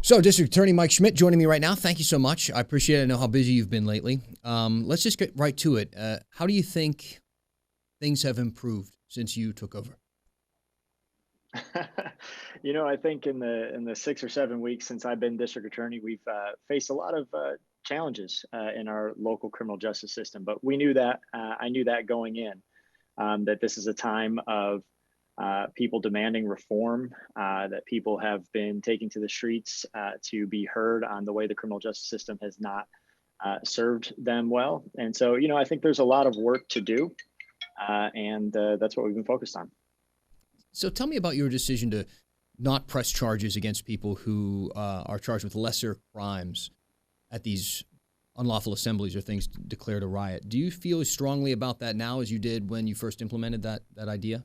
So, District Attorney Mike Schmidt joining me right now. Thank you so much. I appreciate it. I know how busy you've been lately. Let's just get right to it. How do you think things have improved since you took over? I think in the 6 or 7 weeks since I've been district attorney, we've faced a lot of challenges in our local criminal justice system. But we knew that. I knew that going in, that this is a time of people demanding reform, that people have been taking to the streets to be heard on the way the criminal justice system has not served them well. And so, I think there's a lot of work to do, and that's what we've been focused on. So, tell me about your decision to not press charges against people who are charged with lesser crimes at these unlawful assemblies or things declared a riot. Do you feel as strongly about that now as you did when you first implemented that idea?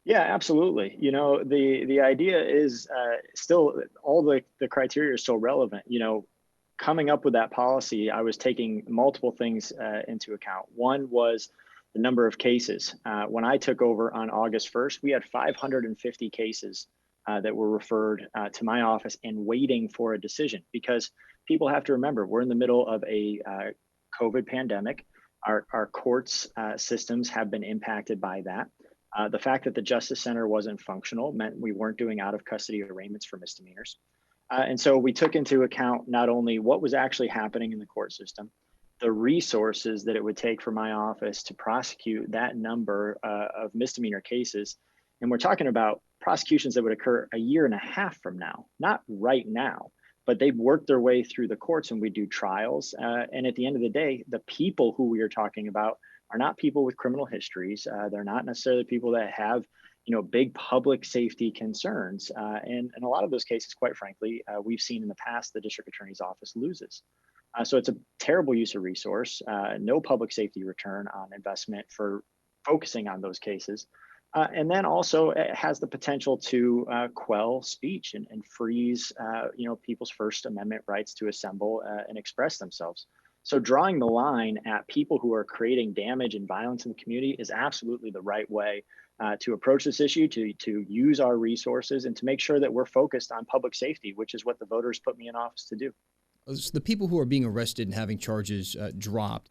Yeah, absolutely. The idea is still all the criteria are still relevant. Coming up with that policy, I was taking multiple things into account. One was the number of cases. When I took over on August 1st, we had 550 cases that were referred to my office and waiting for a decision, because people have to remember we're in the middle of a COVID pandemic. Our courts systems have been impacted by that. The fact that the Justice Center wasn't functional meant we weren't doing out of custody arraignments for misdemeanors. And so we took into account not only what was actually happening in the court system, the resources that it would take for my office to prosecute that number of misdemeanor cases. And we're talking about prosecutions that would occur a year and a half from now, not right now, but they've worked their way through the courts and we do trials. And at the end of the day, the people who we are talking about are not people with criminal histories. They're not necessarily people that have, big public safety concerns. And in a lot of those cases, quite frankly, we've seen in the past the district attorney's office loses. So it's a terrible use of resource, no public safety return on investment for focusing on those cases. And then also it has the potential to quell speech and freeze, people's First Amendment rights to assemble and express themselves. So drawing the line at people who are creating damage and violence in the community is absolutely the right way to approach this issue, to use our resources and to make sure that we're focused on public safety, which is what the voters put me in office to do. The people who are being arrested and having charges dropped,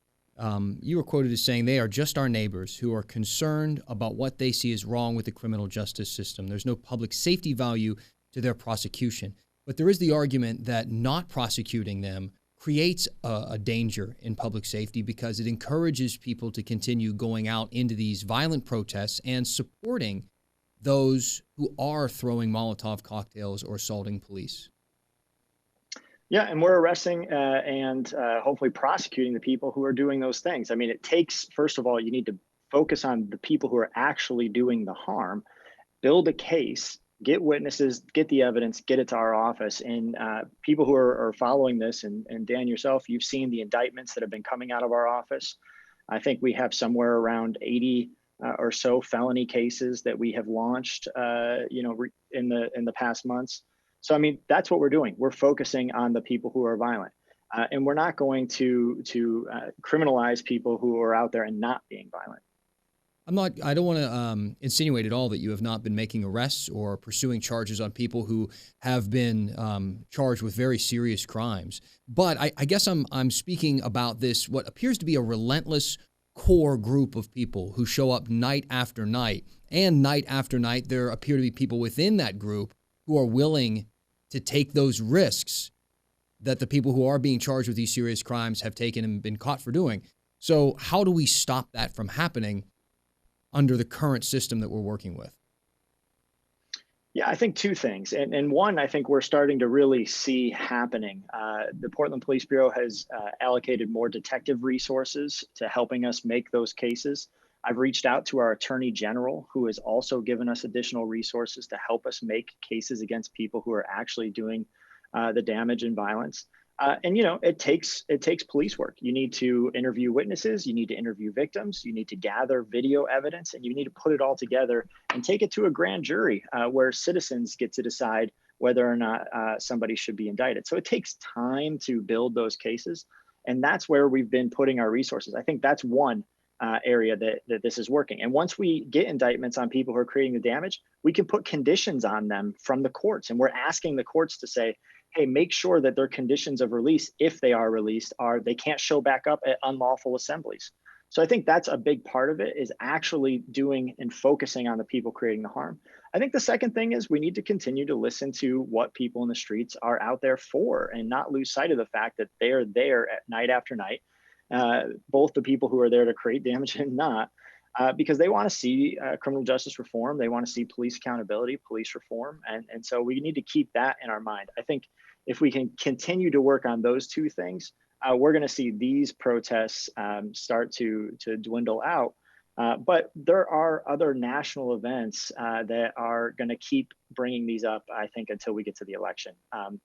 you were quoted as saying they are just our neighbors who are concerned about what they see as wrong with the criminal justice system. There's no public safety value to their prosecution. But there is the argument that not prosecuting them creates a danger in public safety because it encourages people to continue going out into these violent protests and supporting those who are throwing Molotov cocktails or assaulting police. Yeah, and we're arresting and hopefully prosecuting the people who are doing those things. I mean, it takes, first of all, you need to focus on the people who are actually doing the harm, build a case, get witnesses, get the evidence, get it to our office. And people who are following this, and Dan, yourself, you've seen the indictments that have been coming out of our office. I think we have somewhere around 80 or so felony cases that we have launched, in the past months. So, I mean, that's what we're doing. We're focusing on the people who are violent. And we're not going to criminalize people who are out there and not being violent. I don't want to insinuate at all that you have not been making arrests or pursuing charges on people who have been charged with very serious crimes. But I guess I'm speaking about this, what appears to be a relentless core group of people who show up night after night. And night after night, there appear to be people within that group who are willing to take those risks that the people who are being charged with these serious crimes have taken and been caught for doing. So how do we stop that from happening under the current system that we're working with? Yeah, I think two things. And one, I think we're starting to really see happening. The Portland Police Bureau has allocated more detective resources to helping us make those cases. I've reached out to our Attorney General, who has also given us additional resources to help us make cases against people who are actually doing the damage and violence. And it takes police work. You need to interview witnesses, you need to interview victims, you need to gather video evidence, and you need to put it all together and take it to a grand jury where citizens get to decide whether or not somebody should be indicted. So it takes time to build those cases, and that's where we've been putting our resources. I think that's one area that this is working. And once we get indictments on people who are creating the damage, we can put conditions on them from the courts. And we're asking the courts to say, hey, make sure that their conditions of release, if they are released, are they can't show back up at unlawful assemblies. So I think that's a big part of it, is actually doing and focusing on the people creating the harm. I think the second thing is we need to continue to listen to what people in the streets are out there for, and not lose sight of the fact that they are there at night after night, both the people who are there to create damage and not, because they want to see criminal justice reform. They want to see police accountability, police reform. And so we need to keep that in our mind. I think if we can continue to work on those two things, we're going to see these protests start to dwindle out. But there are other national events that are going to keep bringing these up, I think, until we get to the election.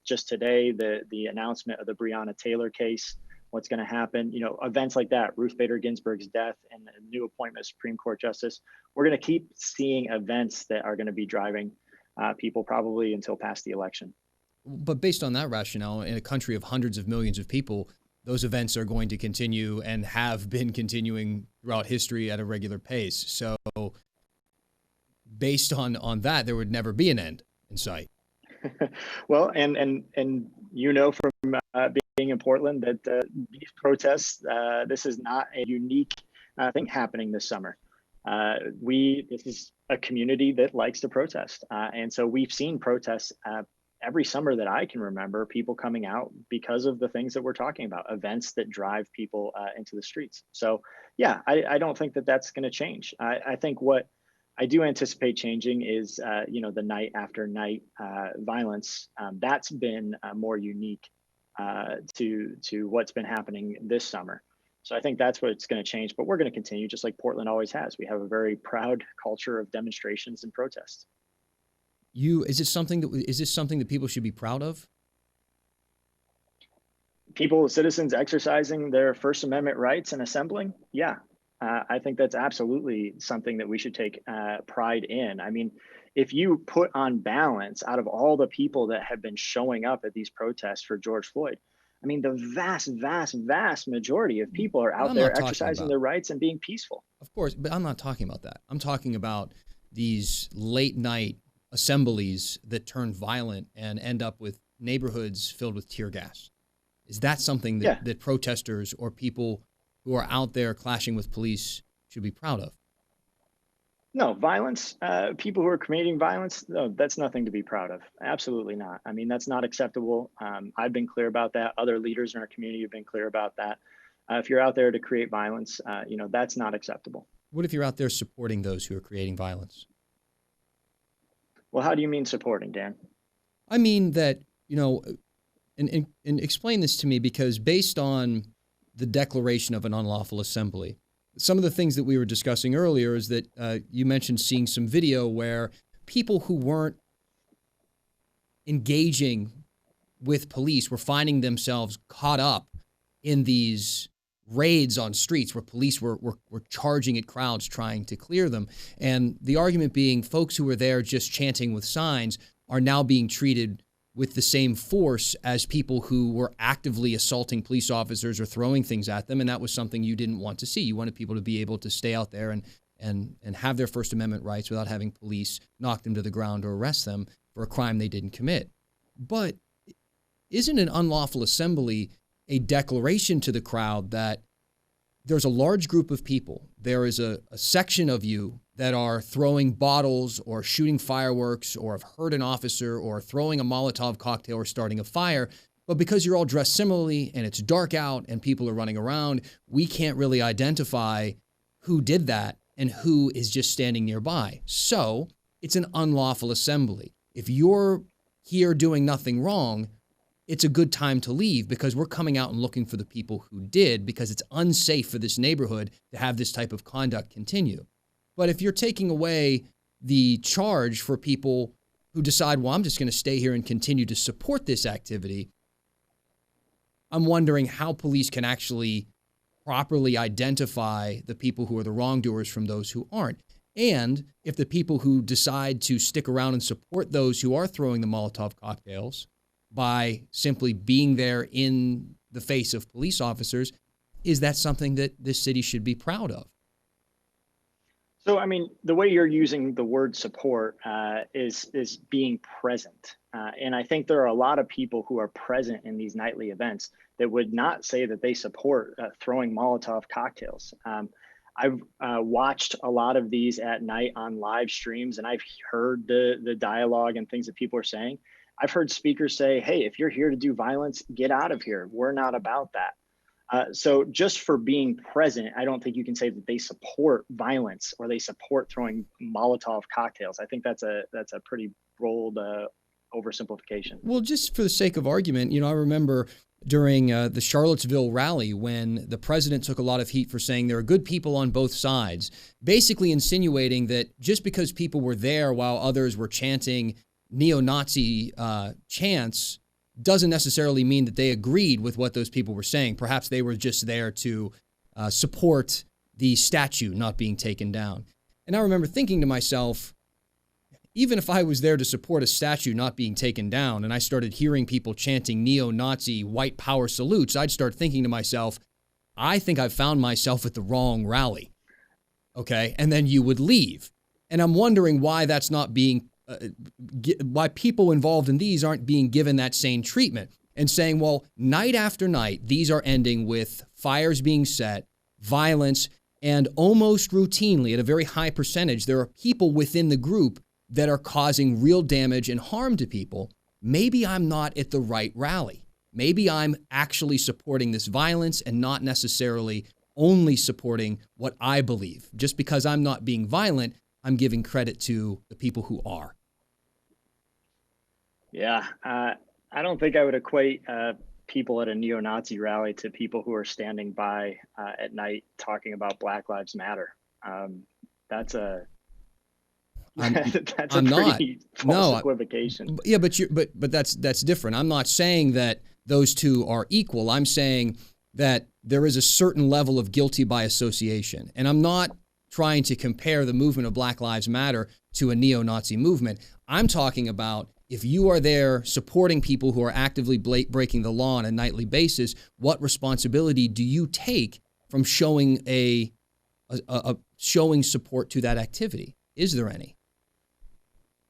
Just today, the announcement of the Breonna Taylor case, what's going to happen, events like that, Ruth Bader Ginsburg's death and a new appointment of Supreme Court Justice. We're going to keep seeing events that are going to be driving people probably until past the election. But based on that rationale, in a country of hundreds of millions of people, those events are going to continue and have been continuing throughout history at a regular pace. So based on that, there would never be an end in sight. Well, and from being in Portland that these protests, this is not a unique thing happening this summer. This is a community that likes to protest. And so we've seen protests every summer that I can remember, people coming out because of the things that we're talking about, events that drive people into the streets. So yeah, I don't think that that's going to change. I think what I do anticipate changing is, the night after night violence. That's been more unique to what's been happening this summer. So I think that's what's going to change, but we're going to continue just like Portland always has. We have a very proud culture of demonstrations and protests. Is this something that people should be proud of? Citizens exercising their First Amendment rights and assembling? Yeah, I think that's absolutely something that we should take pride in. I mean, if you put on balance out of all the people that have been showing up at these protests for George Floyd, I mean, the vast, vast, vast majority of people are out there exercising their rights and being peaceful. Of course, but I'm not talking about that. I'm talking about these late night assemblies that turn violent and end up with neighborhoods filled with tear gas. Is that something that protesters or people who are out there clashing with police should be proud of? No, violence, people who are committing violence, no, that's nothing to be proud of. Absolutely not. I mean, that's not acceptable. I've been clear about that. Other leaders in our community have been clear about that. If you're out there to create violence, that's not acceptable. What if you're out there supporting those who are creating violence? Well, how do you mean supporting, Dan? I mean that, and explain this to me, because based on the declaration of an unlawful assembly, some of the things that we were discussing earlier is that you mentioned seeing some video where people who weren't engaging with police were finding themselves caught up in these raids on streets where police were charging at crowds trying to clear them. And the argument being folks who were there just chanting with signs are now being treated with the same force as people who were actively assaulting police officers or throwing things at them. And that was something you didn't want to see. You wanted people to be able to stay out there and have their First Amendment rights without having police knock them to the ground or arrest them for a crime they didn't commit. But isn't an unlawful assembly a declaration to the crowd that there's a large group of people, there is a section of you that are throwing bottles or shooting fireworks or have hurt an officer or throwing a Molotov cocktail or starting a fire, but because you're all dressed similarly and it's dark out and people are running around, we can't really identify who did that and who is just standing nearby. So it's an unlawful assembly. If you're here doing nothing wrong, it's a good time to leave because we're coming out and looking for the people who did, because it's unsafe for this neighborhood to have this type of conduct continue. But if you're taking away the charge for people who decide, well, I'm just going to stay here and continue to support this activity, I'm wondering how police can actually properly identify the people who are the wrongdoers from those who aren't. And if the people who decide to stick around and support those who are throwing the Molotov cocktails by simply being there in the face of police officers, is that something that this city should be proud of? So, I mean, the way you're using the word support is being present, and I think there are a lot of people who are present in these nightly events that would not say that they support throwing Molotov cocktails. I've watched a lot of these at night on live streams, and I've heard the dialogue and things that people are saying. I've heard speakers say, "Hey, if you're here to do violence, get out of here. We're not about that." So just for being present, I don't think you can say that they support violence or they support throwing Molotov cocktails. I think that's a pretty bold oversimplification. Well, just for the sake of argument, I remember during the Charlottesville rally when the president took a lot of heat for saying there are good people on both sides, basically insinuating that just because people were there while others were chanting neo-Nazi chants doesn't necessarily mean that they agreed with what those people were saying. Perhaps they were just there to support the statue not being taken down. And I remember thinking to myself, even if I was there to support a statue not being taken down and I started hearing people chanting neo-Nazi white power salutes, I'd start thinking to myself, I think I've found myself at the wrong rally. Okay? And then you would leave. And I'm wondering why that's not being why people involved in these aren't being given that same treatment and saying, well, night after night, these are ending with fires being set, violence, and almost routinely, at a very high percentage, there are people within the group that are causing real damage and harm to people. Maybe I'm not at the right rally. Maybe I'm actually supporting this violence and not necessarily only supporting what I believe. Just because I'm not being violent, I'm giving credit to the people who are. Yeah, I don't think I would equate people at a neo-Nazi rally to people who are standing by at night talking about Black Lives Matter. That's a that's I'm a not. pretty false equivocation. Yeah, but that's different. I'm not saying that those two are equal. I'm saying that there is a certain level of guilty by association, and I'm not trying to compare the movement of Black Lives Matter to a neo-Nazi movement. I'm talking about if you are there supporting people who are actively breaking the law on a nightly basis, what responsibility do you take from showing showing support to that activity? Is there any?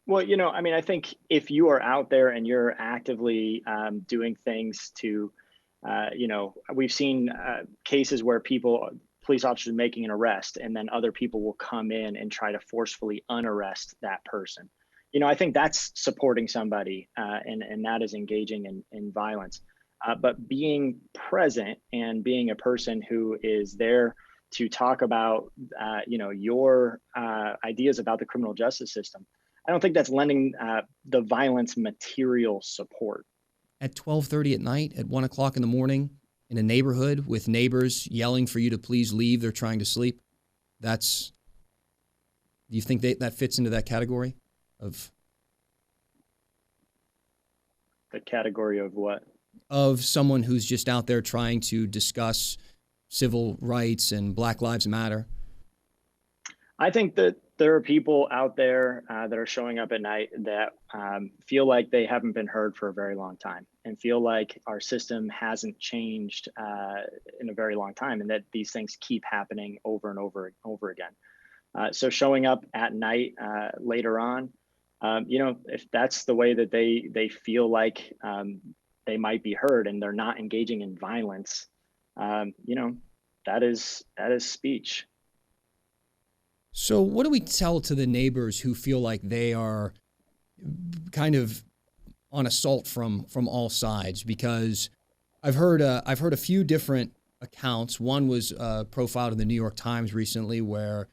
Well, I mean, I think if you are out there and you're actively doing things to, we've seen cases where police officers making an arrest, and then other people will come in and try to forcefully unarrest that person. I think that's supporting somebody, and that is engaging in violence. But being present and being a person who is there to talk about, your ideas about the criminal justice system, I don't think that's lending the violence material support. At 12:30 at night, at 1 o'clock in the morning, in a neighborhood with neighbors yelling for you to please leave, they're trying to sleep. Do you think that fits into that category of? The category of what? Of someone who's just out there trying to discuss civil rights and Black Lives Matter. I think that there are people out there that are showing up at night that feel like they haven't been heard for a very long time and feel like our system hasn't changed in a very long time, and that these things keep happening over and over again. So showing up at night later on, if that's the way that they feel like they might be heard and they're not engaging in violence, that is speech. So what do we tell to the neighbors who feel like they are kind of on assault from all sides? Because I've heard a few different accounts. One was profiled in the New York Times recently, where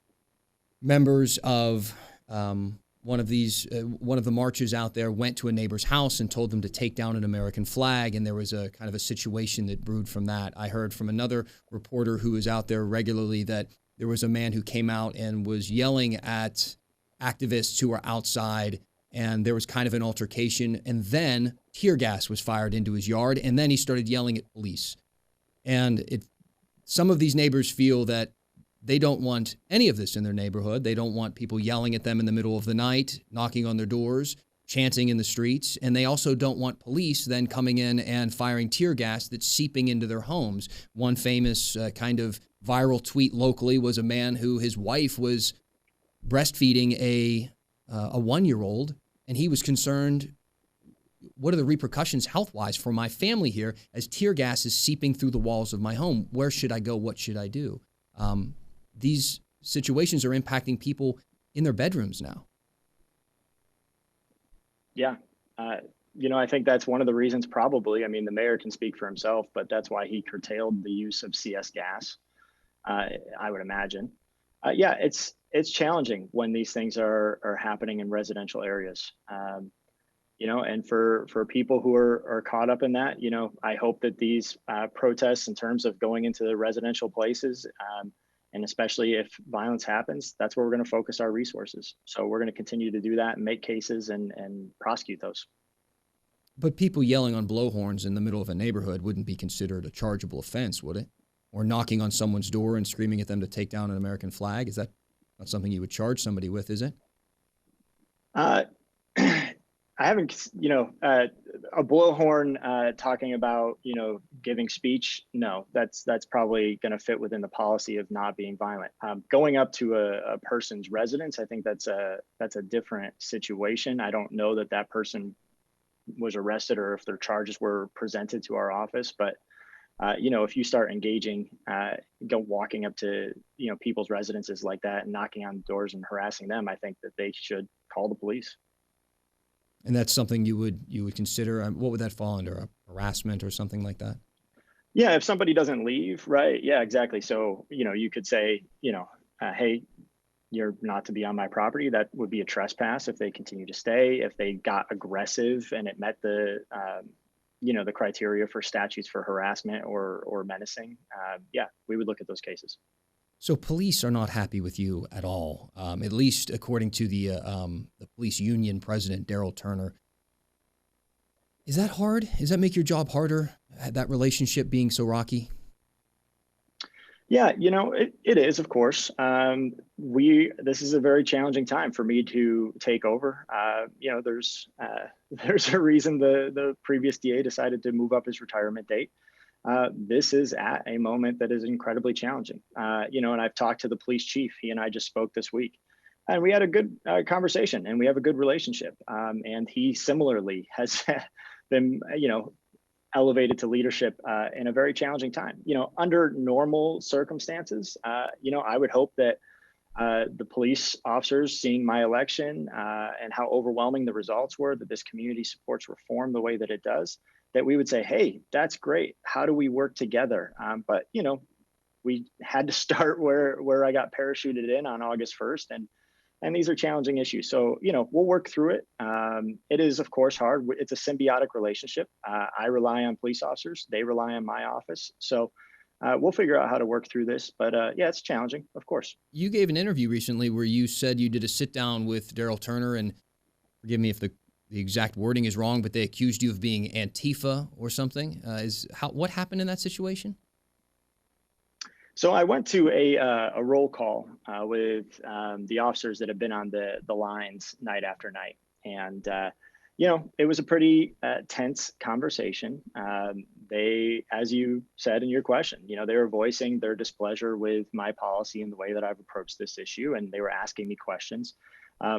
members of one of the marches out there went to a neighbor's house and told them to take down an American flag, and there was a kind of a situation that brewed from that. I heard from another reporter who is out there regularly that there was a man who came out and was yelling at activists who were outside, and there was kind of an altercation, and then tear gas was fired into his yard, and then he started yelling at police. And some of these neighbors feel that they don't want any of this in their neighborhood. They don't want people yelling at them in the middle of the night, knocking on their doors, chanting in the streets, and they also don't want police then coming in and firing tear gas that's seeping into their homes. One famous kind of viral tweet locally was a man who his wife was breastfeeding a 1-year-old, and he was concerned, what are the repercussions health-wise for my family here as tear gas is seeping through the walls of my home? Where should I go? What should I do? These situations are impacting people in their bedrooms now. Yeah. I think that's one of the reasons probably, I mean, the mayor can speak for himself, but that's why he curtailed the use of CS gas, I would imagine. Yeah, it's challenging when these things are happening in residential areas. And for people who are caught up in that, I hope that these protests in terms of going into the residential places, and especially if violence happens, that's where we're going to focus our resources. So we're going to continue to do that and make cases and prosecute those. But people yelling on blowhorns in the middle of a neighborhood wouldn't be considered a chargeable offense, would it? Or knocking on someone's door and screaming at them to take down an American flag? Is that not something you would charge somebody with, is it? I haven't, a blowhorn talking about, giving speech. No, that's probably going to fit within the policy of not being violent. Going up to a person's residence, I think that's a different situation. I don't know that person was arrested or if their charges were presented to our office, but if you start engaging, walking up to, people's residences like that and knocking on doors and harassing them, I think that they should call the police. And that's something you would consider. What would that fall under? A harassment or something like that? Yeah, if somebody doesn't leave, right? Yeah, exactly. So, you could say, hey, you're not to be on my property. That would be a trespass if they continue to stay. If they got aggressive and it met the the criteria for statutes for harassment or menacing, yeah, we would look at those cases. So police are not happy with you at all, at least according to the police union president, Daryl Turner. Is that hard? Does that make your job harder, that relationship being so rocky? Yeah, it is, of course. This is a very challenging time for me to take over. There's a reason the previous DA decided to move up his retirement date. This is at a moment that is incredibly challenging. And I've talked to the police chief. He and I just spoke this week, and we had a good conversation, and we have a good relationship. And he similarly has been, elevated to leadership in a very challenging time. Under normal circumstances, I would hope that the police officers seeing my election and how overwhelming the results were, that this community supports reform the way that it does, that we would say, hey, that's great. How do we work together? But we had to start where I got parachuted in on August 1st. And these are challenging issues. So, we'll work through it. It is, of course, hard. It's a symbiotic relationship. I rely on police officers. They rely on my office. So we'll figure out how to work through this. But yeah, it's challenging, of course. You gave an interview recently where you said you did a sit down with Daryl Turner, and forgive me if the exact wording is wrong, but they accused you of being Antifa or something. What happened in that situation? So I went to a roll call with the officers that have been on the lines night after night. And, it was a pretty tense conversation. They, as you said in your question, they were voicing their displeasure with my policy and the way that I've approached this issue. And they were asking me questions.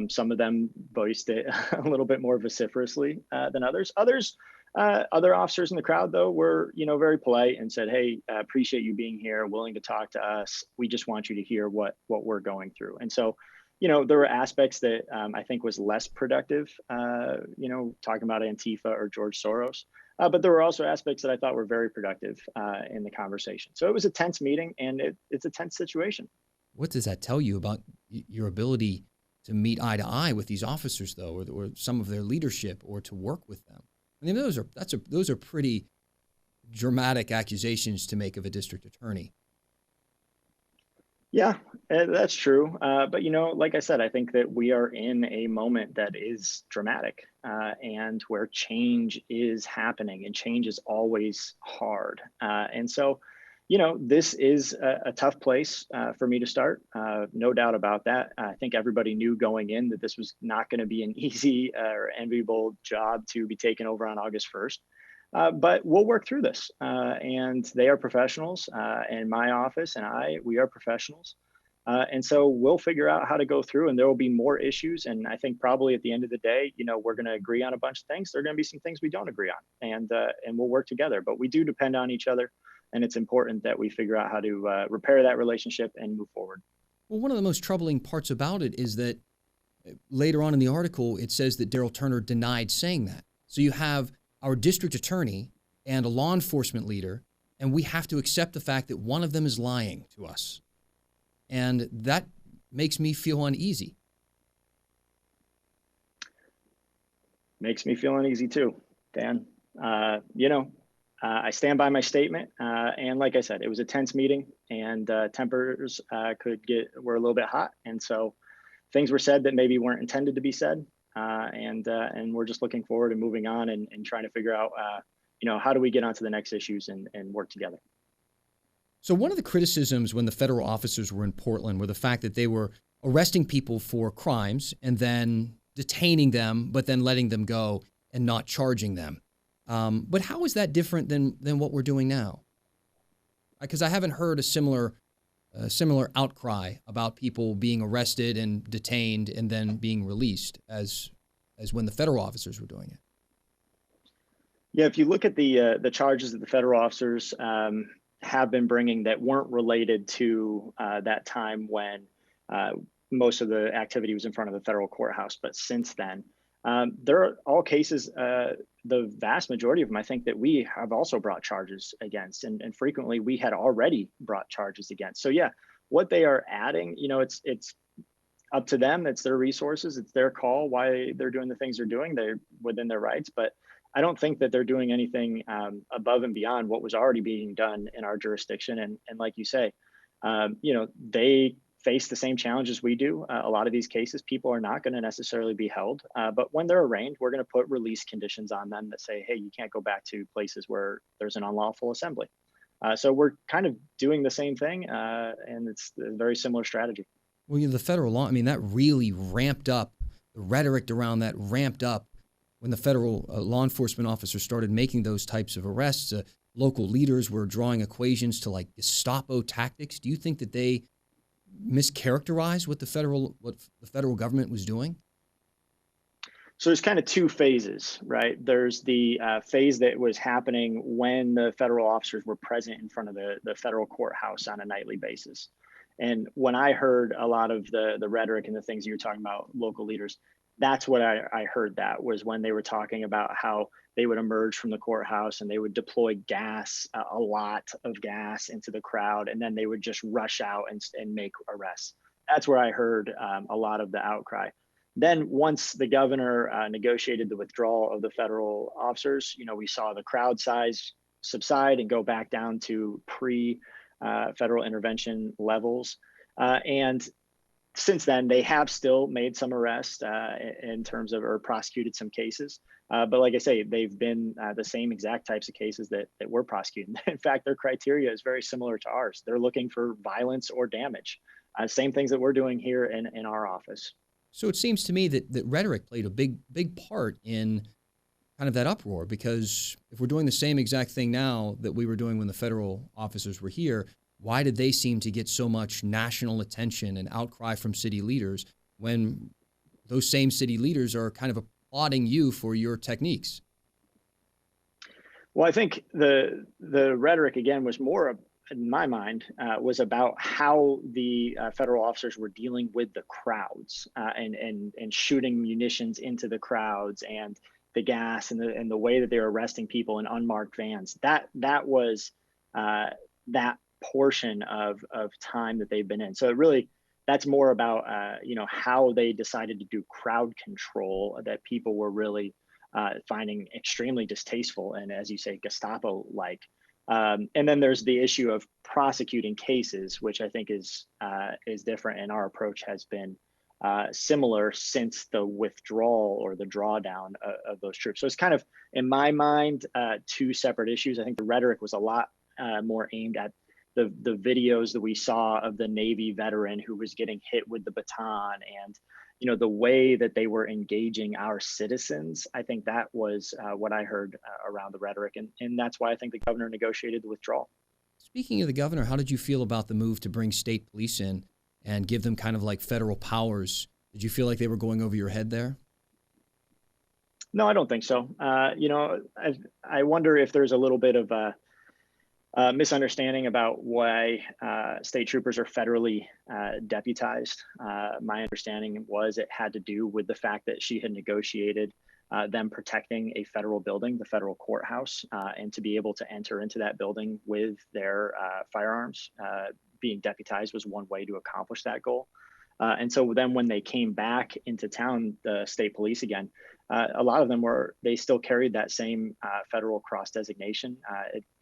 Some of them voiced it a little bit more vociferously than others. Other officers in the crowd, though, were, very polite and said, hey, appreciate you being here, willing to talk to us. We just want you to hear what we're going through. And so, there were aspects that I think was less productive, talking about Antifa or George Soros. But there were also aspects that I thought were very productive in the conversation. So it was a tense meeting, and it's a tense situation. What does that tell you about your ability to meet eye to eye with these officers, though, or some of their leadership, or to work with them? I mean, those are pretty dramatic accusations to make of a district attorney. Yeah, that's true. But, like I said, I think that we are in a moment that is dramatic and where change is happening, and change is always hard. And so, this is a tough place for me to start. No doubt about that. I think everybody knew going in that this was not going to be an easy or enviable job to be taken over on August 1st. But we'll work through this. And they are professionals, and my office and we are professionals. And so we'll figure out how to go through, and there will be more issues. And I think probably at the end of the day, we're going to agree on a bunch of things. There are going to be some things we don't agree on, and we'll work together. But we do depend on each other, and it's important that we figure out how to repair that relationship and move forward. Well, one of the most troubling parts about it is that later on in the article, it says that Daryl Turner denied saying that. So you have our district attorney and a law enforcement leader, and we have to accept the fact that one of them is lying to us. And that makes me feel uneasy. Makes me feel uneasy too, Dan. I stand by my statement. And like I said, it was a tense meeting, and tempers were a little bit hot. And so things were said that maybe weren't intended to be said. And we're just looking forward and moving on and trying to figure out, how do we get onto the next issues and work together. So one of the criticisms when the federal officers were in Portland were the fact that they were arresting people for crimes and then detaining them, but then letting them go and not charging them. But how is that different than what we're doing now? Because I haven't heard a similar outcry about people being arrested and detained and then being released as when the federal officers were doing it. Yeah, if you look at the charges that the federal officers have been bringing that weren't related to that time when most of the activity was in front of the federal courthouse, but since then, there are all cases, the vast majority of them, I think, that we have also brought charges against, and frequently we had already brought charges against. So yeah, what they are adding, it's up to them. It's their resources. It's their call why they're doing the things they're doing. They're within their rights, but I don't think that they're doing anything above and beyond what was already being done in our jurisdiction. And like you say, they face the same challenges we do. A lot of these cases, people are not going to necessarily be held, but when they're arraigned, we're going to put release conditions on them that say, hey, you can't go back to places where there's an unlawful assembly. So we're kind of doing the same thing, and it's a very similar strategy. Well, the federal law, that really ramped up, the rhetoric around that ramped up when the federal law enforcement officers started making those types of arrests. Local leaders were drawing equations to like Gestapo tactics. Do you think that they mischaracterized what the federal government was doing? So there's kind of two phases, right? There's the phase that was happening when the federal officers were present in front of the federal courthouse on a nightly basis. And when I heard a lot of the rhetoric and the things you were talking about, local leaders, that's what I heard. That was when they were talking about how they would emerge from the courthouse and they would deploy gas, a lot of gas into the crowd, and then they would just rush out and make arrests. That's where I heard a lot of the outcry. Then once the governor negotiated the withdrawal of the federal officers, we saw the crowd size subside and go back down to pre-federal intervention levels. And since then, they have still made some arrests in terms of, or prosecuted some cases. But like I say, they've been the same exact types of cases that we're prosecuting. In fact, their criteria is very similar to ours. They're looking for violence or damage. Same things that we're doing here in our office. So it seems to me that rhetoric played a big part in kind of that uproar, because if we're doing the same exact thing now that we were doing when the federal officers were here, why did they seem to get so much national attention and outcry from city leaders when those same city leaders are kind of applauding you for your techniques? Well, I think the rhetoric, again, was more, in my mind, was about how the federal officers were dealing with the crowds and shooting munitions into the crowds and the gas and the way that they were arresting people in unmarked vans. That was that portion of time that they've been in. So it really, that's more about how they decided to do crowd control that people were really finding extremely distasteful and, as you say, Gestapo-like. And then there's the issue of prosecuting cases, which I think is different, and our approach has been similar since the withdrawal or the drawdown of those troops. So it's kind of, in my mind, two separate issues. I think the rhetoric was a lot more aimed at the videos that we saw of the Navy veteran who was getting hit with the baton and, the way that they were engaging our citizens. I think that was what I heard around the rhetoric. And that's why I think the governor negotiated the withdrawal. Speaking of the governor, how did you feel about the move to bring state police in and give them kind of like federal powers. Did you feel like they were going over your head there? No, I don't think so. I wonder if there's a little bit of a misunderstanding about why state troopers are federally deputized. My understanding was it had to do with the fact that she had negotiated them protecting a federal building, the federal courthouse, and to be able to enter into that building with their firearms. Being deputized was one way to accomplish that goal. And so then when they came back into town, the state police again, a lot of them they still carried that same federal cross designation.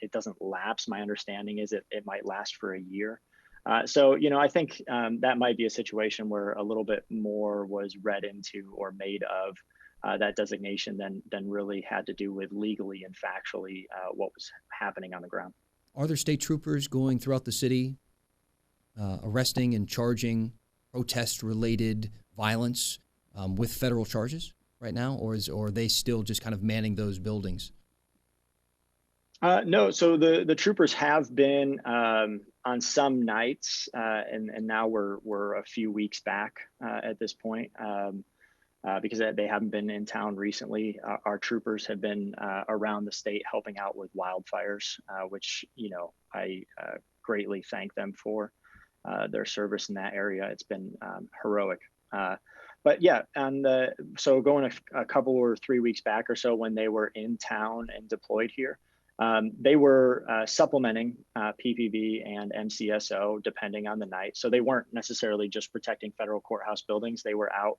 It doesn't lapse. My understanding is it might last for a year. So, I think that might be a situation where a little bit more was read into or made of that designation than really had to do with legally and factually what was happening on the ground. Are there state troopers going throughout the city, arresting and charging protest-related violence with federal charges right now, or are they still just kind of manning those buildings? No, so the troopers have been on some nights, and now we're a few weeks back at this point because they haven't been in town recently. Our troopers have been around the state helping out with wildfires, which I greatly thank them for. Their service in that area. It's been heroic. But yeah, so going a couple or 3 weeks back or so when they were in town and deployed here, they were supplementing PPV and MCSO depending on the night. So they weren't necessarily just protecting federal courthouse buildings. They were out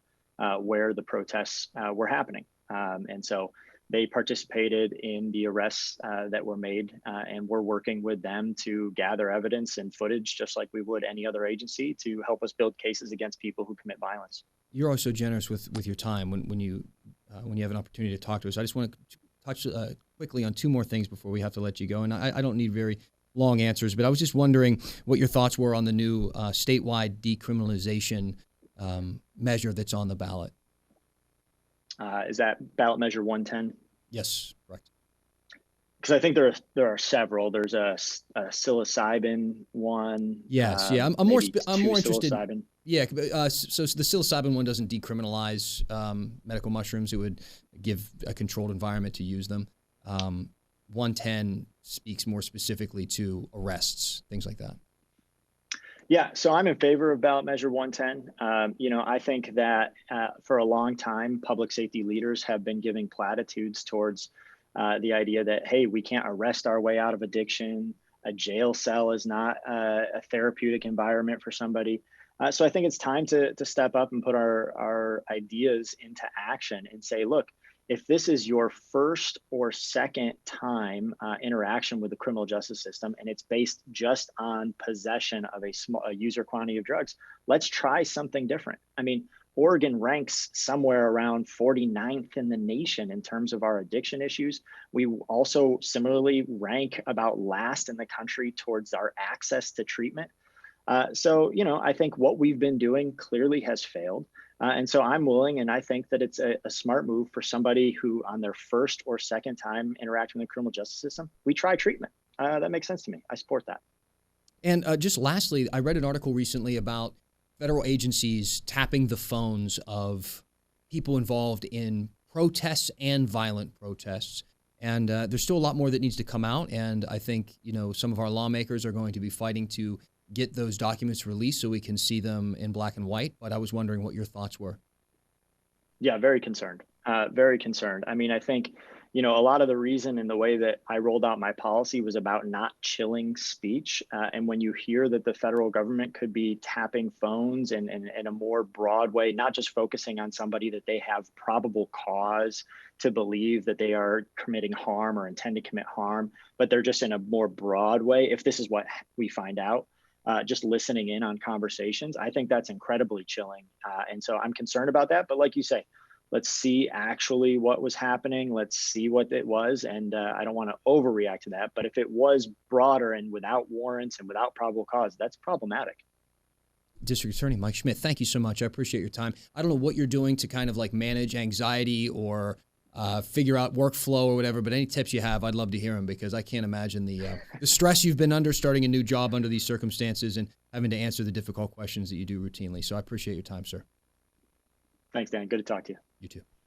where the protests were happening. And so they participated in the arrests that were made, and we're working with them to gather evidence and footage, just like we would any other agency, to help us build cases against people who commit violence. You're always so generous with your time when you have an opportunity to talk to us. I just want to touch quickly on two more things before we have to let you go. And I don't need very long answers, but I was just wondering what your thoughts were on the new statewide decriminalization measure that's on the ballot. Is that ballot measure 110? Yes, correct. Because I think there are several. There's a psilocybin one. Yes, yeah. I'm more interested. Psilocybin. Yeah, so the psilocybin one doesn't decriminalize medical mushrooms. It would give a controlled environment to use them. 110 speaks more specifically to arrests, things like that. Yeah, so I'm in favor of ballot measure 110. I think that for a long time, public safety leaders have been giving platitudes towards the idea that, hey, we can't arrest our way out of addiction. A jail cell is not a therapeutic environment for somebody. So I think it's time to step up and put our ideas into action and say, look, if this is your first or second time interaction with the criminal justice system and it's based just on possession of a user quantity of drugs, let's try something different. I mean, Oregon ranks somewhere around 49th in the nation in terms of our addiction issues. We also similarly rank about last in the country towards our access to treatment. So I think what we've been doing clearly has failed. And so I'm willing, and I think that it's a smart move for somebody who on their first or second time interacting with the criminal justice system, we try treatment. That makes sense to me. I support that. And just lastly, I read an article recently about federal agencies tapping the phones of people involved in protests and violent protests. And there's still a lot more that needs to come out. And I think, some of our lawmakers are going to be fighting to get those documents released so we can see them in black and white. But I was wondering what your thoughts were. Yeah, very concerned. Very concerned. I mean, I think, a lot of the reason in the way that I rolled out my policy was about not chilling speech. And when you hear that the federal government could be tapping phones and in a more broad way, not just focusing on somebody that they have probable cause to believe that they are committing harm or intend to commit harm, but they're just in a more broad way. If this is what we find out, just listening in on conversations, I think that's incredibly chilling. And so I'm concerned about that. But like you say, let's see actually what was happening. Let's see what it was. And I don't want to overreact to that. But if it was broader and without warrants and without probable cause, that's problematic. District Attorney Mike Schmidt, thank you so much. I appreciate your time. I don't know what you're doing to kind of like manage anxiety or figure out workflow or whatever, but any tips you have, I'd love to hear them because I can't imagine the stress you've been under starting a new job under these circumstances. And having to answer the difficult questions that you do routinely. So I appreciate your time, sir. Thanks, Dan. Good to talk to you. You too.